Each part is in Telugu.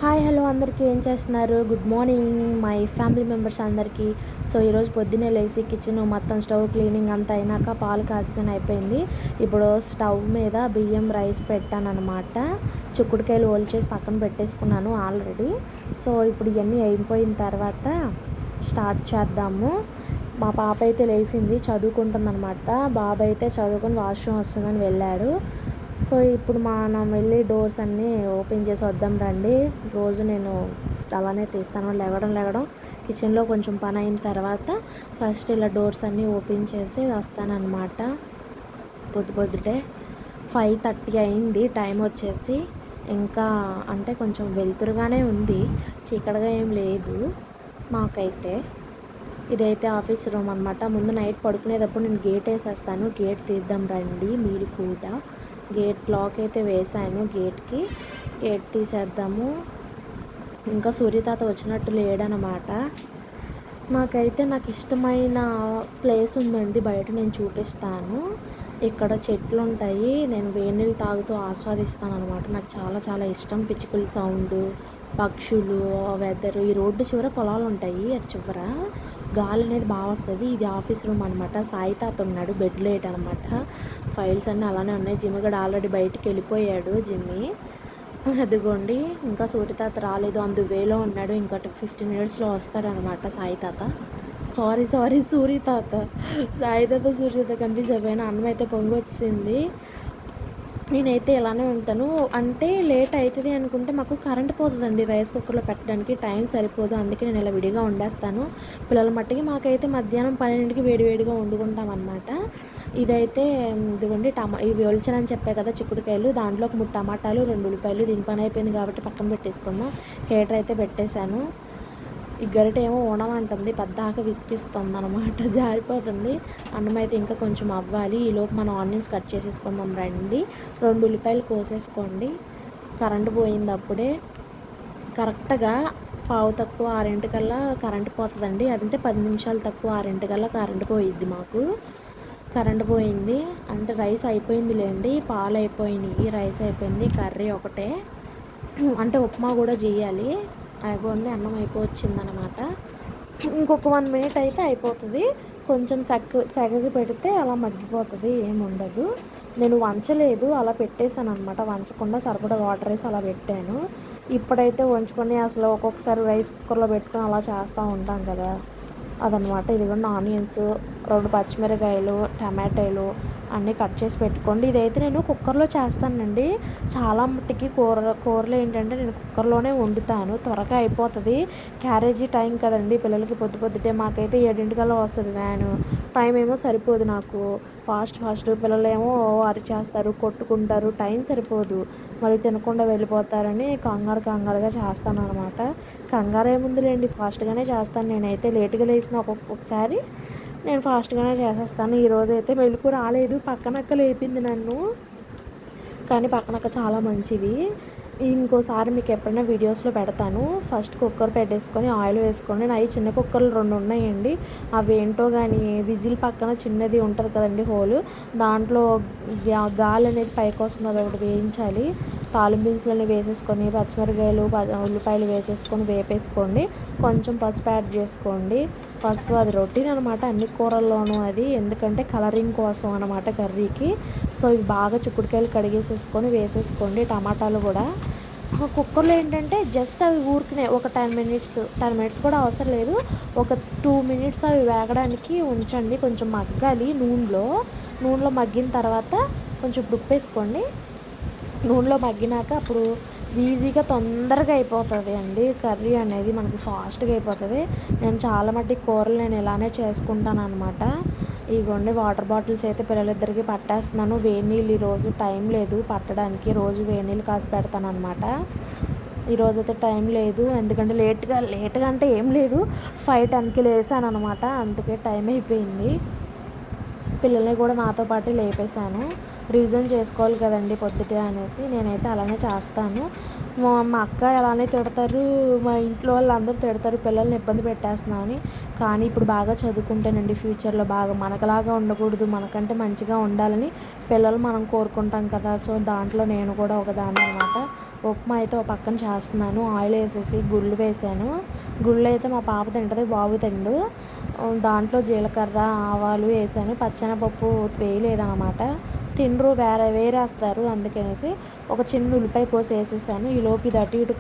హాయ్ హలో అందరికీ ఏం చేస్తున్నారు? Good morning my family members అందరికీ. సో ఈరోజు పొద్దున్నే లేచి కిచెన్ మొత్తం స్టవ్ క్లీనింగ్ అంతా అయినాక పాలు కాసిన అయిపోయింది. ఇప్పుడు స్టవ్ మీద బియ్యం రైస్ పెట్టానన్నమాట. చిక్కుడుకాయలు చేసి పక్కన పెట్టేసుకున్నాను ఆల్రెడీ. సో ఇప్పుడు ఇవన్నీ అయిపోయిన తర్వాత స్టార్ట్ చేద్దాము. మా పాప అయితే లేచింది, చదువుకుంటుందన్నమాట. బాబు అయితే చదువుకొని వాష్రూమ్ వస్తుందని వెళ్ళాడు. సో ఇప్పుడు మనం వెళ్ళి డోర్స్ అన్నీ ఓపెన్ చేసి వద్దాం రండి. రోజు నేను అలానే తీస్తాను. లేవడం కిచెన్లో కొంచెం పని అయిన తర్వాత ఫస్ట్ ఇలా డోర్స్ అన్నీ ఓపెన్ చేసి వస్తానన్నమాట. పొద్దుటే 5:30 అయింది టైం వచ్చేసి. ఇంకా అంటే కొంచెం వెలుతురుగానే ఉంది, చీకటిగా ఏం లేదు మాకైతే. ఇదైతే ఆఫీస్ రూమ్ అనమాట. ముందు నైట్ పడుకునేటప్పుడు నేను గేట్ వేసేస్తాను. గేట్ తీద్దాం రండి మీరు కూడా. గేట్ లాక్ అయితే వేసాను. గేట్ తీసేద్దాము. ఇంకా సూర్యతాత వచ్చినట్టు లేడనమాట. నాకు ఇష్టమైన ప్లేస్ ఉందండి బయట, నేను చూపిస్తాను. ఇక్కడ చెట్లు ఉంటాయి, నేను వేడి నీళ్ళు తాగుతూ ఆస్వాదిస్తాను అనమాట. నాకు చాలా చాలా ఇష్టం. పిచ్చుకల సౌండ్, పక్షులు, వెదర్. ఈ రోడ్డు చివర పొలాలు ఉంటాయి, అటు చివర గాలి అనేది బాగా వస్తుంది. ఇది ఆఫీస్ రూమ్ అనమాట. సాయి తాత ఉన్నాడు, బెడ్ లేట్ అనమాట. ఫైల్స్ అన్నీ అలానే ఉన్నాయి. జిమ్మిగడ ఆల్రెడీ బయటికి వెళ్ళిపోయాడు. జిమ్మి అదిగోండి. ఇంకా సూర్యతాత రాలేదు, వేలో ఉన్నాడు. ఇంకా 15 మినిట్స్లో వస్తాడనమాట సాయి తాత. సారీ సూర్యతాత. సాయి తాత సూర్యతాత కన్ఫ్యూజ్ అయిపోయినా. అన్నం అయితే పొంగి వచ్చింది. నేనైతే ఇలానే ఉంటాను. అంటే లేట్ అవుతుంది అనుకుంటే మాకు కరెంట్ పోతుందండి రైస్ కుక్కర్లో పెట్టడానికి, టైం సరిపోదు. అందుకే నేను ఇలా విడిగా వండేస్తాను. పిల్లల మట్టికి మాకైతే మధ్యాహ్నం 12కి వేడివేడిగా వండుకుంటాం అనమాట. ఇదైతే ఇదిగోండి ఇవి ఒలిచానని చెప్పే కదా చిక్కుడుకాయలు, దాంట్లో ఒక 3 టమాటాలు 2 ఉల్లిపాయలు. దీని పని అయిపోయింది కాబట్టి పక్కన పెట్టేసుకున్నాం. హీటర్ అయితే పెట్టేశాను. ఈ గరిట ఏమో ఓనమంటుంది, పద్దాక విసిగిస్తుంది అనమాట, జారిపోతుంది. అన్నం అయితే ఇంకా కొంచెం అవ్వాలి. ఈలోపు మనం ఆనియన్స్ కట్ చేసేసుకుందాం రండి. 2 ఉల్లిపాయలు కోసేసుకోండి. కరెంటు పోయింది అప్పుడే. కరెక్ట్గా 5:15 కల్లా కరెంటు పోతుందండి. అదంటే 10 నిమిషాలు తక్కువ 6 కల్లా కరెంటు పోయిద్ది మాకు. కరెంటు పోయింది అంటే రైస్ అయిపోయింది లేండి. పాలు అయిపోయినాయి, రైస్ అయిపోయింది, కర్రీ ఒకటే. అంటే ఉప్మా కూడా చేయాలి. అదిగోండి అన్నం అయిపోవచ్చిందనమాట. ఇంకొక 1 మినిట్ అయితే అయిపోతుంది. కొంచెం సెగకి పెడితే అలా మగ్గిపోతుంది, ఏముండదు. నేను వంచలేదు, అలా పెట్టేశాను అనమాట. వంచకుండా సరిపడా వాటర్ వేసి అలా పెట్టాను. ఇప్పుడైతే వంచుకొని అసలు ఒక్కొక్కసారి రైస్ కుక్కర్లో పెట్టుకొని అలా చేస్తూ ఉంటాం కదా, అదనమాట. ఇదిగోండి ఆనియన్స్, 2 పచ్చిమిరకాయలు, టమాటాలు అన్నీ కట్ చేసి పెట్టుకోండి. ఇదైతే నేను కుక్కర్లో చేస్తానండి. చాలా మట్టికి కూరలు ఏంటంటే నేను కుక్కర్లోనే వండుతాను, త్వరగా అయిపోతుంది. క్యారేజీ టైం కదండి పిల్లలకి, పొద్దుటే. మాకైతే 7 వస్తుంది వ్యాను. టైం ఏమో సరిపోదు నాకు. ఫాస్ట్ పిల్లలేమో అరిచేస్తారు, కొట్టుకుంటారు, టైం సరిపోదు. మళ్ళీ తినకుండా వెళ్ళిపోతారని కంగారుగా చేస్తాను అనమాట. కంగారు ఏముందిలేండి, ఫాస్ట్గానే చేస్తాను. నేనైతే లేట్గా లేచిన ఒక్కొక్కసారి నేను ఫాస్ట్గానే చేసేస్తాను. ఈరోజు అయితే మెలకు రాలేదు, పక్కనక్క లేపింది నన్ను. కానీ పక్కనక్క చాలా మంచిది. ఇంకోసారి మీకు ఎప్పుడైనా వీడియోస్లో పెడతాను. ఫస్ట్ కుక్కర్ పెట్టేసుకొని ఆయిల్ వేసుకొని, నా చిన్న కుక్కర్లు 2 ఉన్నాయండి. అవి ఏంటో కానీ విజిల్ పక్కన చిన్నది ఉంటుంది కదండి హోలు, దాంట్లో గాలి అనేది పైకి వస్తుంది, అది ఒకటి వేయించాలి. తాలింపు దినుసులన్నీ వేసేసుకొని పచ్చిమిరకాయలు ఉల్లిపాయలు వేసేసుకొని వేపేసుకోండి. కొంచెం పసుపు యాడ్ చేసుకోండి. పసుపు అది రొటీన్ అనమాట అన్ని కూరల్లోనూ అది, ఎందుకంటే కలరింగ్ కోసం అనమాట కర్రీకి. సో ఇవి బాగా చిక్కుడుకాయలు కడిగేసేసుకొని వేసేసుకోండి. టమాటాలు కూడా కుక్కర్లో ఏంటంటే జస్ట్ అవి ఊరికినే ఒక 10 మినిట్స్ కూడా అవసరం లేదు, ఒక 2 మినిట్స్ అవి వేగడానికి ఉంచండి. కొంచెం మగ్గాలి నూనెలో మగ్గిన తర్వాత కొంచెం ఉప్పు వేసుకోండి. నూనెలో మగ్గినాక అప్పుడు ఈజీగా తొందరగా అయిపోతుంది అండి కర్రీ అనేది, మనకి ఫాస్ట్గా అయిపోతుంది. నేను చాలా మట్టుకు కూరలు నేను ఇలానే చేసుకుంటాను అనమాట. ఇగోండి వాటర్ బాటిల్స్ అయితే పిల్లలిద్దరికి పట్టేస్తున్నాను. వేడి నీళ్ళు ఈరోజు టైం లేదు పట్టడానికి, రోజు వేడి నీళ్ళు కాసి పెడతాను అనమాట. ఈరోజైతే టైం లేదు, ఎందుకంటే లేట్గా అంటే ఏం లేదు, 5:10కి లేసాను అనమాట. అందుకే టైం అయిపోయింది. పిల్లల్ని కూడా నాతో పాటు లేపేశాను. రివిజన్ చేసుకోవాలి కదండి పొద్దుటే అనేసి నేనైతే అలానే చేస్తాను. మా అక్క అలానే తిడతారు, మా ఇంట్లో వాళ్ళు అందరూ తిడతారు పిల్లల్ని ఇబ్బంది పెట్టేస్తున్నామని. కానీ ఇప్పుడు బాగా చదువుకుంటేనండి ఫ్యూచర్లో బాగా మనకలాగా ఉండకూడదు, మనకంటే మంచిగా ఉండాలని పిల్లలు మనం కోరుకుంటాం కదా. సో దాంట్లో నేను కూడా ఒకదాన్ని అనమాట. ఉప్మా అయితే ఒక పక్కన చేస్తున్నాను. ఆయిల్ వేసేసి గుళ్ళు వేసాను. గుళ్ళు అయితే మా పాప తింటుంది, బాబు తిండు. దాంట్లో జీలకర్ర ఆవాలు వేసాను. పచ్చెనపప్పు వేయలేదన్నమాట, తిండ్రు వేరేస్తారు అందుకనేసి ఒక చిన్న ఉల్లిపాయ కోసి వేసేసాను. ఈలోపు ఇది అటు ఇటు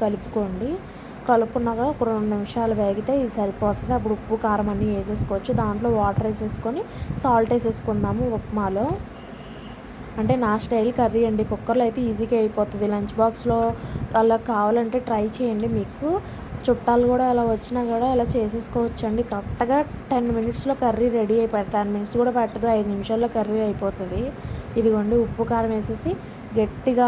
కలుపుకున్నాక ఒక 2 నిమిషాలు వేగితే ఇది సరిపోతుంది. అప్పుడు ఉప్పు కారం అన్నీ వేసేసుకోవచ్చు. దాంట్లో వాటర్ వేసేసుకొని సాల్ట్ వేసేసుకుందాము ఉప్మాలో. అంటే నా స్టైల్ కర్రీ అండి, కుక్కర్లో అయితే ఈజీగా అయిపోతుంది. లంచ్ బాక్స్లో అలా కావాలంటే ట్రై చేయండి. మీకు చుట్టాలు కూడా అలా వచ్చినా కూడా అలా చేసేసుకోవచ్చు అండి. కరెక్ట్గా 10 మినిట్స్లో కర్రీ రెడీ అయిపోతుంది. 10 మినిట్స్ కూడా పట్టదు, 5 నిమిషాల్లో కర్రీ అయిపోతుంది. ఇదిగోండి ఉప్పు కారం వేసేసి గట్టిగా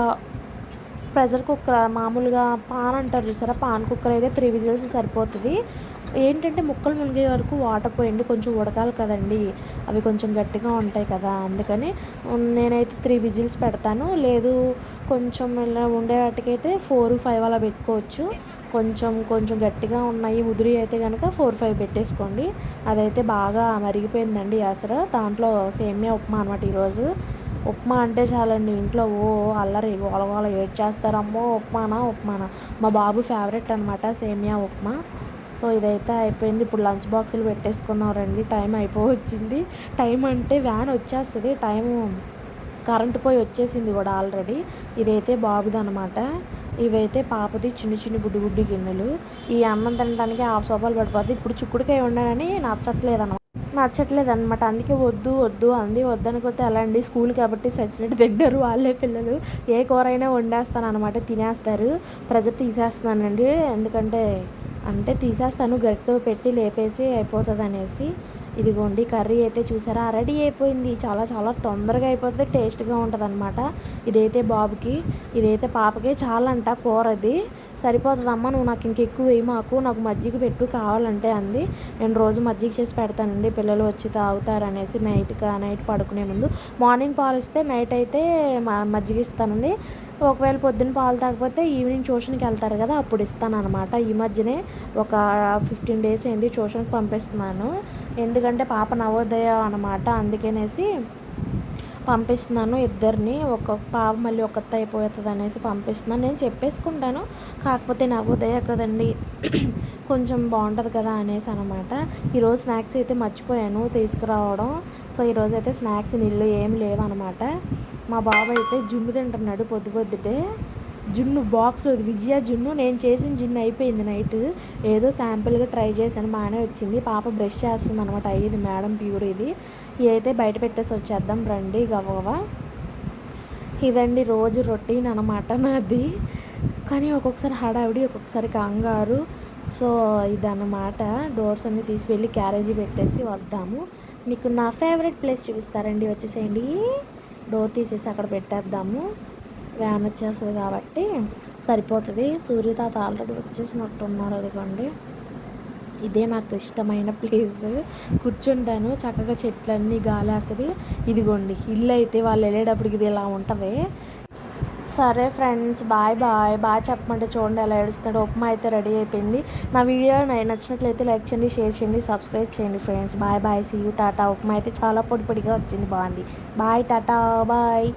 ప్రెషర్ కుక్కర్, మామూలుగా పాన్ అంటారు చూసారా, పాన్ కుక్కర్ అయితే 3 విజిల్స్ సరిపోతుంది. ఏంటంటే ముక్కలు మునిగే వరకు వాటర్ పోయండి, కొంచెం ఉడకాలి కదండి, అవి కొంచెం గట్టిగా ఉంటాయి కదా, అందుకని నేనైతే 3 విజిల్స్ పెడతాను. లేదు కొంచెం ఇలా ఉండే వాటికైతే 4, 5 అలా పెట్టుకోవచ్చు. కొంచెం గట్టిగా ఉన్నాయి ముదిరి అయితే కనుక 4, 5 పెట్టేసుకోండి. అదైతే బాగా మరిగిపోయిందండి అసలు. దాంట్లో సేమియా ఉప్మా అనమాట ఈరోజు. ఉప్మా అంటే చాలండి ఇంట్లో అల్లరి గోలగోల ఏడ్చేస్తారమ్మో ఉప్మానా. మా బాబు ఫేవరెట్ అనమాట సేమియా ఉప్మా. సో ఇదైతే అయిపోయింది. ఇప్పుడు లంచ్ బాక్సులు పెట్టేసుకుందాం రండి, టైం అయిపోవచ్చింది. టైం అంటే వ్యాన్ వచ్చేస్తుంది, టైము కరెంటు పోయి వచ్చేసింది కూడా ఆల్రెడీ. ఇదైతే బాబుది అనమాట, ఇవైతే పాపది చిన్న బుడ్డి గిన్నెలు. ఈ అన్నం తినడానికి హాఫ్ సోపాలు పడిపోద్ది. ఇప్పుడు చిక్కుడుకాయ వండానని నచ్చట్లేదన్నమాట, అందుకే వద్దు అంది. వద్దనుకుంటే అలా అండి, స్కూల్ కాబట్టి చచ్చినట్టు తింటారు వాళ్ళే పిల్లలు. ఏ కూర అయినా వండేస్తాను అనమాట, తినేస్తారు. ప్రెజర్ తీసేస్తున్నానండి, ఎందుకంటే తీసేస్తాను గరిటెతో పెట్టి లేపేసి అయిపోతుంది అనేసి. ఇదిగోండి కర్రీ అయితే చూసారా రెడీ అయిపోయింది. చాలా తొందరగా అయిపోతుంది, టేస్ట్గా ఉంటుంది అనమాట. ఇదైతే బాబుకి, ఇదైతే పాపకి చాలంట కూర. అది సరిపోతుందమ్మా, నువ్వు నాకు ఇంకెక్కువ వేయి, నాకు మజ్జిగ పెట్టు కావాలంటే అంది. నేను రోజు మజ్జిగ చేసి పెడతానండి, పిల్లలు వచ్చి తాగుతారనేసి. నైట్ పడుకునే ముందు మార్నింగ్ పాలు ఇస్తే నైట్ అయితే మజ్జిగ ఇస్తానండి. ఒకవేళ పొద్దున్న పాలు తాగకపోతే ఈవినింగ్ ట్యూషన్కి వెళ్తారు కదా, అప్పుడు ఇస్తాను అనమాట. ఈ మధ్యనే ఒక 15 డేస్ అయింది ట్యూషన్కి పంపిస్తున్నాను, ఎందుకంటే పాప నవోదయ అనమాట, అందుకనేసి పంపిస్తున్నాను ఇద్దరిని. ఒక పాప మళ్ళీ ఒక్కతే అయిపోతుంది అనేసి పంపిస్తున్నాను. నేను చెప్పేసుకుంటాను, కాకపోతే నవోదయ కదండి కొంచెం బాగుంటుంది కదా అనేసి అనమాట. ఈరోజు స్నాక్స్ అయితే మర్చిపోయాను తీసుకురావడం. సో ఈరోజు అయితే స్నాక్స్ నీళ్ళు ఏమి లేవు అనమాట. మా బాబు అయితే జున్ను తింటున్నాడు పొద్దుటే. జున్ను బాక్స్ విజయ జున్ను, నేను చేసిన జున్ను అయిపోయింది నైట్. ఏదో శాంపుల్గా ట్రై చేశాను, బాగానే వచ్చింది. పాప బ్రష్ చేస్తుంది అనమాట, అయ్యింది మేడం ప్యూర్. ఇది అయితే బయట పెట్టేసి వచ్చేద్దాం రండి గవగవా. ఇదండి రోజు రొటీన్ అనమాట నాది, కానీ ఒక్కొక్కసారి హడావిడి, ఒక్కొక్కసారి కంగారు. సో ఇదన్నమాట. డోర్స్ అన్నీ తీసి వెళ్ళి క్యారేజీ పెట్టేసి వద్దాము. మీకు నా ఫేవరెట్ ప్లేస్ చూపిస్తారండి, వచ్చేసేయండి. డోర్ తీసేసి అక్కడ పెట్టేద్దాము, వ్యాన్ వచ్చేస్తుంది కాబట్టి సరిపోతుంది. సూర్యతాత ఆల్రెడీ వచ్చేసినట్టున్నారు, అదిగోండి. ఇదే నాకు ఇష్టమైన ప్లేస్, కూర్చుంటాను చక్కగా, చెట్లన్నీ గాలేస్తుంది. ఇదిగోండి ఇల్లు అయితే వాళ్ళు వెళ్ళేటప్పటికి ఇది ఇలా ఉంటుంది. సరే ఫ్రెండ్స్, బాయ్ చెప్పమంటే చూడండి ఎలా ఏడుస్తాడు. ఉప్మా అయితే రెడీ అయిపోయింది. నా వీడియో నచ్చినట్లయితే లైక్ చేయండి, షేర్ చేయండి, సబ్స్క్రైబ్ చేయండి friends. Bye see you, tata. Upma అయితే చాలా పొడిగా వచ్చింది, బాగుంది. Bye, tata, bye.